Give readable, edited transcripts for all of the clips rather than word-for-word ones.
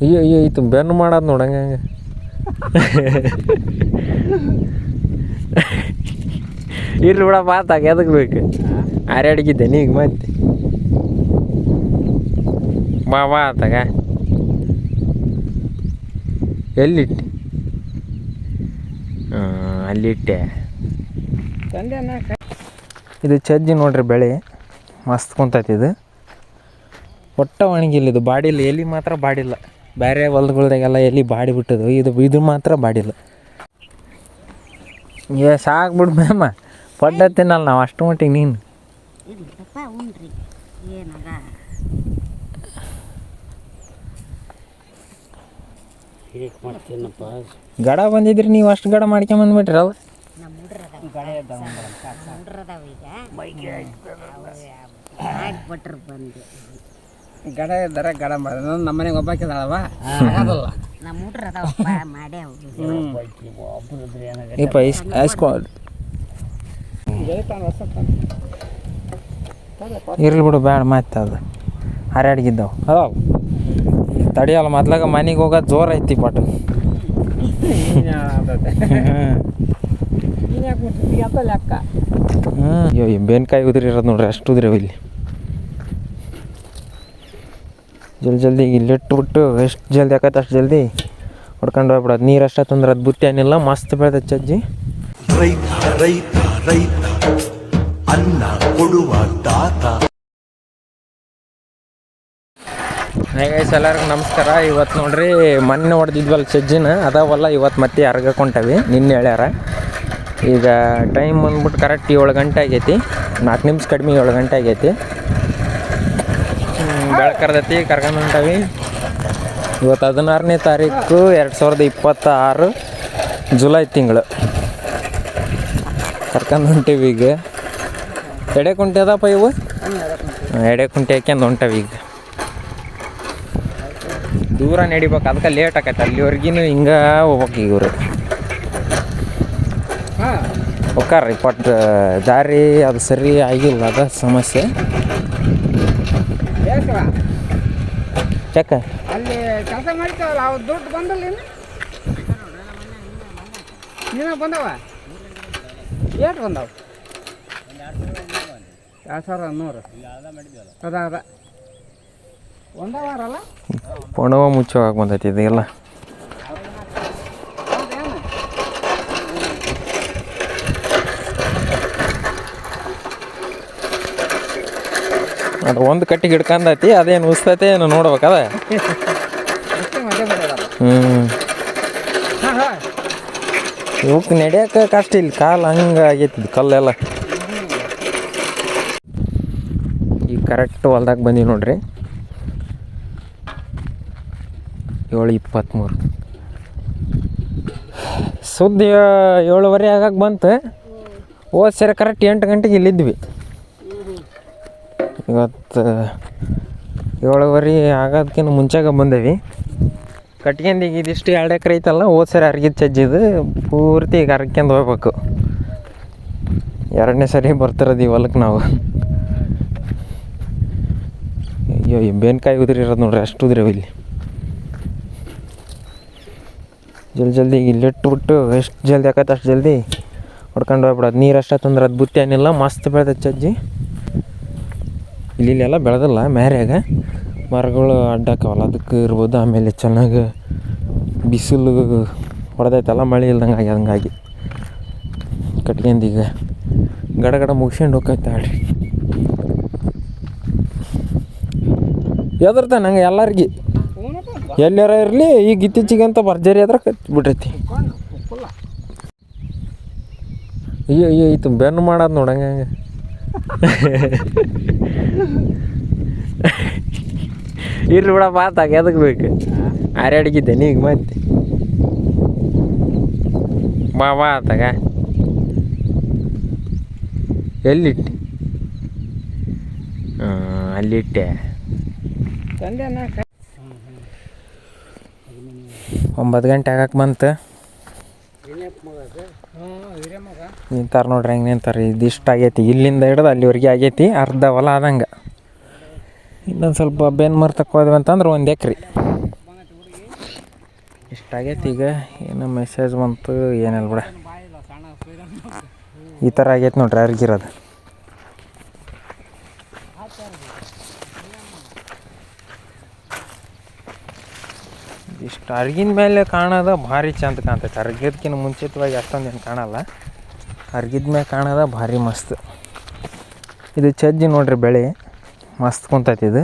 ಅಯ್ಯೋ ಅಯ್ಯೋ ಈತು ಬೆನ್ನು ಮಾಡೋದು ನೋಡಂಗೆ ಹಂಗೆ ಇರ್ಲಿ ಬಿಡ ಮಾತಾಗ ಎದಕ್ಕೆ ಬೇಕು ಹಾರಾಡಿಗಿದ್ದೆ ನೀಗ ಮತ್ತೆ ಬಾ ಬಾ ಆತಾಗ ಎಲ್ಲಿಟ್ಟೆ ಅಲ್ಲಿಟ್ಟೆ ಇದು ಚಜ್ಜಿ ನೋಡ್ರಿ ಬೆಳೆ ಮಸ್ತ್ ಕುಂತೈತಿ ಇದು ಒಟ್ಟ ಒಣಗಿಲ್ಲ ಇದು ಬಾಡಿಲ್ಲ ಎಲ್ಲಿ ಮಾತ್ರ ಬಾಡಿಲ್ಲ ಬೇರೆ ಹೊಲ್ದಗಳ್ದಾಗೆಲ್ಲ ಎಲ್ಲಿ ಬಾಡಿ ಬಿಟ್ಟದು ಇದು ಮಾತ್ರ ಬಾಡಿಲ್ಲ ಸಾಕ್ಬಿಡು ಮ್ಯಾಮ ಪಡ್ಡ ತಿನ್ನಲ್ಲ ನಾವು ಅಷ್ಟು ಮಟ್ಟಿಗೆ ನೀನು ಗಡ ಬಂದಿದ್ರಿ ನೀವು ಅಷ್ಟು ಗಡ ಮಾಡ್ಕೊಂಬಂದ್ಬಿಟ್ರಲ್ಲ ಗಡ ಇದ್ದಾರ ಗಡ ಮಾಡಿದ ನಮ್ಮ ಮನೆಗೆ ಒಬ್ಬಾಕಿದಾಳವ ಇರ್ಲಿ ಬಿಡು ಬೇಡ ಮತ್ತೆ ಅದು ಹರ್ಯಾಡ್ಗಿದ್ದಾವ ಹೌದು ತಡಿಯಲ್ಲ ಮೊದ್ಲಾಗ ಮನೆಗೆ ಹೋಗೋದು ಜೋರು ಐತಿ ಪಟ್ಟು ಅಯ್ಯೋ ಬೇನ್ಕಾಯಿ ಉದುರಿರೋದು ನೋಡ್ರಿ ಅಷ್ಟು ಉದುರಿ ಇಲ್ಲಿ ಜಲ್ದಿ ಇಲ್ಲಿ ಇಟ್ಬಿಟ್ಟು ಎಷ್ಟು ಜಲ್ದಿ ಆಕೈತೆ ಅಷ್ಟು ಜಲ್ದಿ ಹೊಡ್ಕೊಂಡು ಹೋಗ್ಬಿಡೋದು ನೀರು ಅಷ್ಟ ತಂದ್ರೆ ಅದು ಬುತ್ತಿ ಏನಿಲ್ಲ ಮಸ್ತ್ ಬೆಳೆದ ಚಜ್ಜಿ ಅನ್ನ ಕೊಡುವ ತಾತ. ಗೈಸ್ ಎಲ್ಲರಿಗೂ ನಮಸ್ಕಾರ. ಇವತ್ತು ನೋಡ್ರಿ ಮೊನ್ನೆ ಹೊಡೆದಿದ್ವಲ್ಲ ಚಜ್ಜಿನ ಅದಾವಲ್ಲ ಇವತ್ತು ಮತ್ತೆ ಅರ್ಗಕೊಂಡವಿ ನಿನ್ನೆ ಹೇಳ್ಯಾರ. ಈಗ ಟೈಮ್ ಬಂದ್ಬಿಟ್ಟು ಕರೆಕ್ಟ್ 7 ಗಂಟೆ ಆಗೈತಿ, 4 ನಿಮಿಷ ಕಡಿಮೆ 7 ಗಂಟೆ ಆಗೈತಿ. ಬೆಳಕರ್ದೈತಿ ಕರ್ಕೊಂಡು ಹೊಂಟವಿ. ಇವತ್ತು 16ನೇ ತಾರೀಕು 2026 ಜುಲೈ ತಿಂಗಳು ಕರ್ಕೊಂಡು ಹೊಂಟೀವಿ. ಈಗ ಎಡೆ ಕುಂಟೆ ಅದಪ್ಪ ಇವು, ಎಡೆ ಕುಂಟೆ ಹಾಕ್ಯಂದು ಹೊಂಟವಿ. ಈಗ ದೂರ ನಡಿಬೇಕು, ಅದಕ್ಕೆ ಲೇಟ್ ಆಕೈತೆ. ಅಲ್ಲಿವರೆಗಿನೂ ಹಿಂಗೆ ಹೋಗ್ಬೇಕು. ಈಗ ಇವರು ಹೋಗ್ತಾರ್ರಿ ಪಟ್ ದಾರಿ ಅದು ಸರಿ ಆಗಿಲ್ಲ, ಅದ ಸಮಸ್ಯೆ. ಚಕ್ಕ ಅಲ್ಲಿ ಕೆಲಸ ಮಾಡ್ತಾವಲ್ಲ ಅವು ದುಡ್ಡು ಬಂದಲ್ಲ ನೀನು ಬಂದವ ಏಟು ಬಂದವ 2100 ಅದ ಒಂದವಾರಲ್ಲ ಪೊಣವ ಮುಚ್ಚೋಗಿ ಬಂದೈತಿ ಇದೆಲ್ಲ. ಅದು ಒಂದು ಕಟ್ಟಿಗೆ ಹಿಡ್ಕೊಂಡೈತಿ, ಅದೇನು ಉಸ್ತೈತೆ ಏನು ನೋಡ್ಬೇಕದ. ಇವಕ್ಕೆ ನಡೆಯೋಕೆ ಕಷ್ಟ, ಇಲ್ಲಿ ಕಾಲು ಹಂಗೆ ಆಗೈತಿ ಕಲ್ಲೆಲ್ಲ. ಈಗ ಕರೆಕ್ಟ್ ಹೊಲ್ದಾಗ ಬಂದೀವಿ ನೋಡ್ರಿ. 7:23 ಸುದ್ದಿ 7:15 ಆಗಕ್ಕೆ ಬಂತು. ಹೋದ ಸರಿ ಕರೆಕ್ಟ್ 8 ಗಂಟೆಗೆ ಇಲ್ಲಿದ್ವಿ. ಇವತ್ತು 7:15 ಆಗೋದಕ್ಕಿಂತ ಮುಂಚಾಗ ಬಂದೇವಿ. ಕಟ್ಕೊಂಡು ಈಗ ಇದಿಷ್ಟು 2 ಎಕರೆ ಐತಲ್ಲ, ಹೋದ ಸರಿ ಅರ್ಗಿದ ಚಜ್ಜಿದು ಪೂರ್ತಿ ಈಗ ಅರ್ಕ್ಯಂದು ಹೋಗ್ಬೇಕು. 2ನೇ ಸರಿ ಬರ್ತಿರೋದು ಈ ಹೊಲಕ್ಕೆ ನಾವು. ಅಯ್ಯೋ ಬೇನ್ಕಾಯಿ ಉದುರಿರೋದು ನೋಡ್ರಿ ಅಷ್ಟು ಉದುರಿವೆ ಇಲ್ಲಿ. ಜಲ್ದಿ ಇಲ್ಲಿ ಇಟ್ಬಿಟ್ಟು ಎಷ್ಟು ಜಲ್ದಿ ಆಕೈತೆ ಅಷ್ಟು ಜಲ್ದಿ ಹೊಡ್ಕೊಂಡು ಹೋಗ್ಬಿಡೋದು. ನೀರು ಅಷ್ಟ ತಂದ್ರೆ ಅದು ಬುತ್ತಿ ಏನಿಲ್ಲ, ಮಸ್ತ್ ಬೆಳೆದ ಚಜ್ಜಿ. ಇಲ್ಲೆಲ್ಲ ಬೆಳೆದಲ್ಲ, ಮ್ಯಾರ್ಯಾಗ ಮರಗಳು ಅಡ್ಡಾಕವಲ್ಲ, ಅದಕ್ಕೆ ಇರ್ಬೋದು. ಆಮೇಲೆ ಚೆನ್ನಾಗಿ ಬಿಸಿಲು ಹೊಡೆದೈತಲ್ಲ, ಮಳೆ ಇಲ್ದಂಗೆ ಆಗಿ ಹಂಗಾಗಿ ಕಟ್ಕೊಂಡು ಈಗ ಗಡ ಮುಗಿಸ್ಕೊಂಡು ಹೋಗ್ತೈತೆ. ಆಡ್ರಿ ಎದರ್ತ ನಂಗೆ ಎಲ್ಲರಿಗೆ ಎಲ್ಲಾರ ಇರಲಿ, ಈಗ ಇತ್ತೀಚಿಗಂತ ಭರ್ಜರಿ ಆದ್ರೆ ಕತ್ಬಿಟ್ಟೈತಿ. ಅಯ್ಯೋ ಅಯ್ಯೋ ಈತು ಬೆನ್ನು ಮಾಡೋದು ನೋಡಂಗೆ ಹಂಗೆ ಇರ್ಲಿ ಬಿಡ ಮಾತಾಗ ಎದಕ್ಕೆ ಬೇಕು ಹಾರಾಡಿಗಿದ್ದೆ ನೀಗ ಮತ್ತೆ ಬಾ ಆತಾಗ ಎಲ್ಲಿಟ್ಟೆ ಅಲ್ಲಿಟ್ಟೆ. 9 ಗಂಟೆ ಆಗಕ್ಕೆ ಬಂತು. ನಿಂತಾರ ನೋಡ್ರಿ ಹೆಂಗೆ ನಿಂತಾರೆ. ಇದಿಷ್ಟು ಆಗೈತಿ, ಇಲ್ಲಿಂದ ಹಿಡ್ದು ಅಲ್ಲಿವರೆಗೆ ಆಗೈತಿ, ಅರ್ಧ ಹೊಲ ಆದಂಗೆ. ಇನ್ನೊಂದು ಸ್ವಲ್ಪ ಬೆನ್ನು ಮರ್ತಕ್ಕೆ ಹೋದ್ವಿ ಅಂತಂದ್ರೆ 1 ಎಕರೆ. ಇಷ್ಟಾಗೈತಿ. ಈಗ ಏನೋ ಮೆಸೇಜ್ ಬಂತು, ಏನಿಲ್ಲ ಬಿಡ. ಈ ಥರ ಆಗೈತೆ ನೋಡ್ರಿ ಅರ್ಗಿರೋದು. ಇಷ್ಟು ಅರ್ಗಿನ ಮೇಲೆ ಕಾಣೋದ ಭಾರಿ ಚಂದ ಕಾಣ್ತೈತೆ. ಅರ್ಗಿದ್ಕಿಂತ ಮುಂಚಿತವಾಗಿ ಅಷ್ಟೊಂದೇನು ಕಾಣಲ್ಲ. ಅರ್ಗಿದ ಮೇಲೆ ಕಾಣೋದ ಭಾರಿ ಮಸ್ತ್. ಇದು ಚಜ್ಜಿ ನೋಡ್ರಿ, ಬೆಳೆ ಮಸ್ತ್ ಕುಂತೈತಿ. ಇದು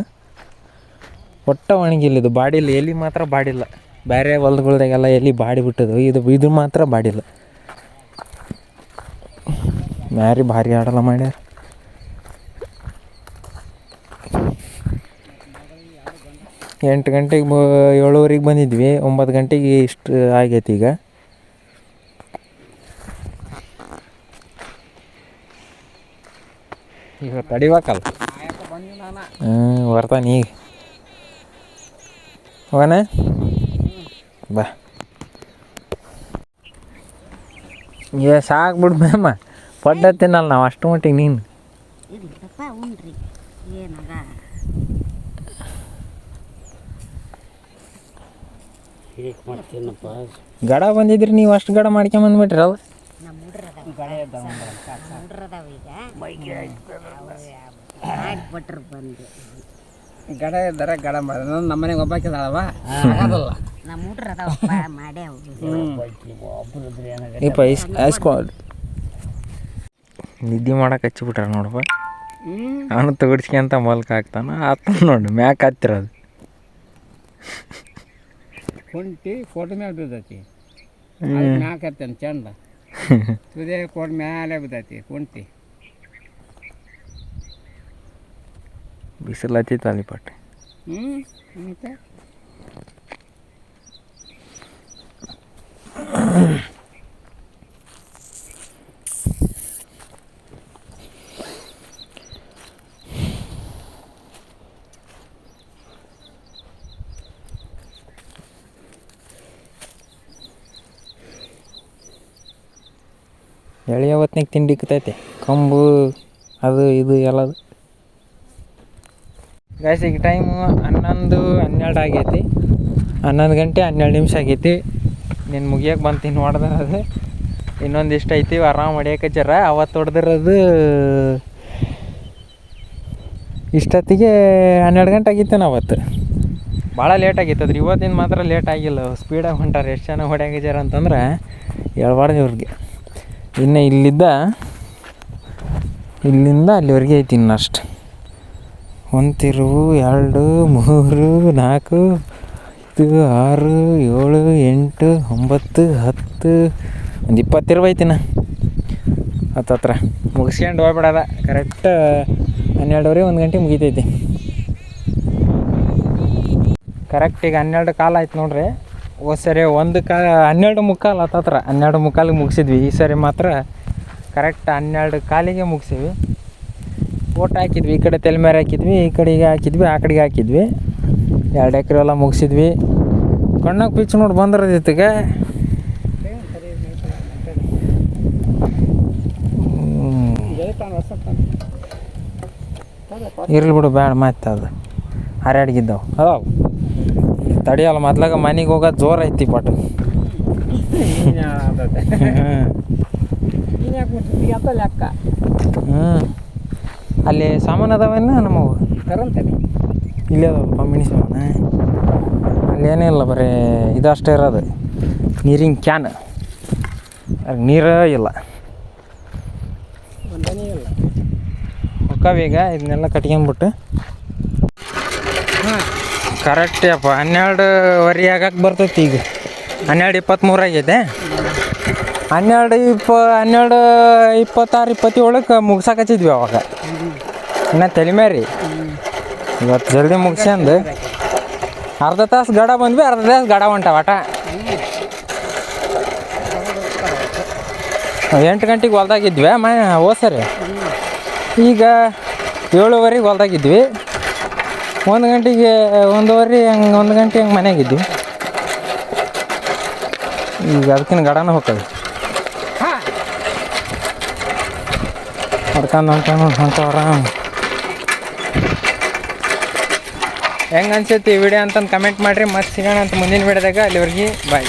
ಒಟ್ಟ ಒಣಗಿಲ್ಲ, ಇದು ಬಾಡಿಲ್ಲ. ಎಲ್ಲಿ ಮಾತ್ರ ಬಾಡಿಲ್ಲ. ಬೇರೆ ಹೊಲ್ದಗಳ್ದಾಗೆಲ್ಲ ಎಲ್ಲಿ ಬಾಡಿ ಬಿಟ್ಟದು, ಇದು ಮಾತ್ರ ಬಾಡಿಲ್ಲ. ಮ್ಯಾರಿ ಭಾರಿ ಆಡಲ್ಲ ಮಾಡ್ಯಾರ. ಎಂಟು ಗಂಟೆಗೆ 7:15 ಬಂದಿದ್ವಿ, 9 ಗಂಟೆಗೆ ಇಷ್ಟು ಆಗೈತಿ. ಈಗ ತಡಿಬೇಕಲ್ಲ. ಬರ್ತಾನೆ ಈಗ. ಹೋಗೋಣ ಬಾ. ಸಾಕು ಬಿಡು ಮ್ಯಾಮ, ಪಡ್ಡ ತಿನ್ನಲ್ಲ ನಾವು ಅಷ್ಟು ಮಟ್ಟಿಗೆ. ನೀನು ಗಡ ಬಂದಿದ್ರಿ, ನೀವು ಅಷ್ಟು ಗಡ ಮಾಡ್ಕೊಂಬಂದ್ಬಿಟ್ರಲ್ಲ. ಗಡ ಇದ್ದಾರೆ, ಗಡ ಮಾಡಿದ್ರೆ ನಮ್ಮ ಮನೆಗೆ ಒಬ್ಬಾಕಿದಾಳವ ನಿದ್ದೆ ಮಾಡಕ್ಕೆ ಹಚ್ಚಿಬಿಟ್ರ ನೋಡಪ್ಪ. ಅವನು ತಗಡ್ಸ್ಕೊಂತ ಮಲ್ಕ ಹಾಕ್ತಾನ. ಆತ ನೋಡಿ ಮ್ಯಾಕ್ ಹತ್ತಿರೋದು. ಕುಂಟಿ ಕೋಟ ಮೇಲೆ ಬಿದ್ದೈತಿ, ಮ್ಯಾಕ್ ಹತ್ತೇನೆ ಚಂದ. ತುದೇ ಕೋಟ ಮ್ಯಾಲೆ ಬಿದ್ದೈತಿ ಕುಂಟಿ. ಬಿಸಿಲು ಹತ್ತಿತ್ತು ಅಲ್ಲಿ ಪಟ್ಟೆ. ಮತ್ತೆ ಎಳೆಯ ಹೊತ್ನಾಗ ತಿಂಡಿ ಇಕ್ಕತೈತೆ, ಕಂಬು ಅದು ಇದು ಎಲ್ಲದು. ಗಾಯ್ಸ್, ಈಗ ಟೈಮು 11:12 ಆಗೈತಿ. 11 ಗಂಟೆ 12 ನಿಮಿಷ ಆಗೈತಿ. ನೀನು ಮುಗಿಯೋಕೆ ಬಂತು. ಇನ್ನು ಹೊಡೆದಿರೋದು ಇನ್ನೊಂದಿಷ್ಟು ಐತಿ. ಆರಾಮ್ ಹೊಡಿಯೋಕಚ್ಚಾರ. ಅವತ್ತು ಹೊಡೆದಿರೋದು ಇಷ್ಟೊತ್ತಿಗೆ 12 ಗಂಟೆ ಆಗಿತ್ತು. ಅವತ್ತು ಭಾಳ ಲೇಟ್ ಆಗಿತ್ತು. ಅದ್ರ ಇವತ್ತಿನ ಮಾತ್ರ ಲೇಟ್ ಆಗಿಲ್ಲ. ಸ್ಪೀಡಾಗಿ ಹೊಂಟಾರೆ. ಎಷ್ಟು ಚೆನ್ನಾಗಿ ಹೊಡ್ಯಾಕಚ್ಚಾರ ಅಂತಂದ್ರೆ ಹೇಳ್ಬಾರ್ದು ಇವ್ರಿಗೆ. ಇನ್ನು ಇಲ್ಲಿಂದ ಅಲ್ಲಿವರೆಗೆ ಐತಿ ಇನ್ನಷ್ಟು. 1 ತಿರುವು, 2, 3, 4, 5, 6, 7, 8, 9, 10, ಒಂದು 20 ತಿರುವು ಐತಿನ. ಹತ್ರ ಮುಗಿಸ್ಕೊಂಡು ಹೋಗ್ಬಿಡೋದ. ಕರೆಕ್ಟ್ 12:30 1 ಗಂಟೆ ಮುಗಿತೈತಿ. ಕರೆಕ್ಟ್ ಈಗ 12:15 ಆಯ್ತು ನೋಡ್ರಿ. ಸರಿ 12:45 ಹತ್ತತ್ರ 12:45 ಮುಗಿಸಿದ್ವಿ. ಈ ಸರಿ ಮಾತ್ರ ಕರೆಕ್ಟ್ 12:15 ಮುಗಿಸಿವಿ. ಓಟ್ ಹಾಕಿದ್ವಿ. ಈ ಕಡೆ ತೆಲ್ಮೇರೆ ಹಾಕಿದ್ವಿ, ಈ ಕಡೆಗೆ ಹಾಕಿದ್ವಿ, ಆ ಕಡೆಗೆ ಹಾಕಿದ್ವಿ. 2 ಎಕರೆ ಎಲ್ಲ ಮುಗಿಸಿದ್ವಿ. ಕಣ್ಣಾಗ ಪಿಚ್ ನೋಡಿ ಬಂದಿರೋದಿತ್ತಿಗೆ. ಇರ್ಲಿ ಬಿಡು, ಬೇಡ ಮತ್ತೆ ಅದು ಹರ್ಯಾಡ್ಗಿದ್ದಾವೆ ಅದಾವ. ತಡಿಯಲ್ಲ, ಮೊದ್ಲಾಗ ಮನೆಗೆ ಹೋಗೋದು ಜೋರು ಐತಿ ಪಾಟು. ಲೆಕ್ಕ ಅಲ್ಲಿ ಸಾಮಾನು ಅದಾವೇನು ನಮ್ಮವು ತರಂತೇನೆ. ಇಲ್ಲೇ ಅದಾವಪ್ಪ ಮಿಣಿ ಸಾಮಾನು. ಅಲ್ಲಿ ಏನೇ ಇಲ್ಲ, ಬರೀ ಇದಷ್ಟೇ ಇರೋದು. ನೀರಿನ ಕ್ಯಾನ್, ನೀರೇ ಇಲ್ಲ. ಹೊಕ್ಕವೀಗ ಇದನ್ನೆಲ್ಲ ಕಟ್ಕೊಂಬಿಟ್ಟು ಕರೆಕ್ಟ್ ಅಪ್ಪ 12:15 ಆಗಕ್ಕೆ ಬರ್ತೈತಿ. ಈಗ 12:23 ಆಗೈತೆ. 12:26 ಮುಗ್ಸಕಚ್ಚಿದ್ವಿ ಅವಾಗ. ಇನ್ನು ತಲೆಮೇರಿ ಇವತ್ತು ಜಲ್ದಿ ಮುಗಿಸ್ಯಂದು ಅರ್ಧ ತಾಸು ಗಡ ಬಂದ್ವಿ, ಅರ್ಧ ತಾಸು ಗಡ ಹೊಂಟಾವ ಆಟ. 8 ಗಂಟೆಗೆ ಹೊಲ್ದಾಗಿದ್ವಿ ಹೋದ ಸರಿ. ಈಗ 7:15 ಹೊಲ್ದಾಗಿದ್ವಿ. 1 ಗಂಟೆಗೆ 1:15 ಹಂಗೆ 1 ಗಂಟೆ ಹಂಗೆ ಮನೆಯಾಗಿದ್ವಿ. ಈಗ ಅದಕ್ಕಿಂತ ಗಡನ ಹೋಗ್ತದೆ. ಹೊಡ್ಕೊಂಡು ಹೊಂಟ ಆರಾಮ್. ಹೆಂಗೆ ಅನ್ಸೈತಿ ಈ ವಿಡಿಯೋ ಅಂತಂದು ಕಮೆಂಟ್ ಮಾಡಿರಿ. ಮತ್ತೆ ಸಿಗೋಣ ಅಂತ ಮುಂದಿನ ವಿಡಿಯೋದಾಗ. ಅಲ್ಲಿವರೆಗೆ ಬಾಯ್.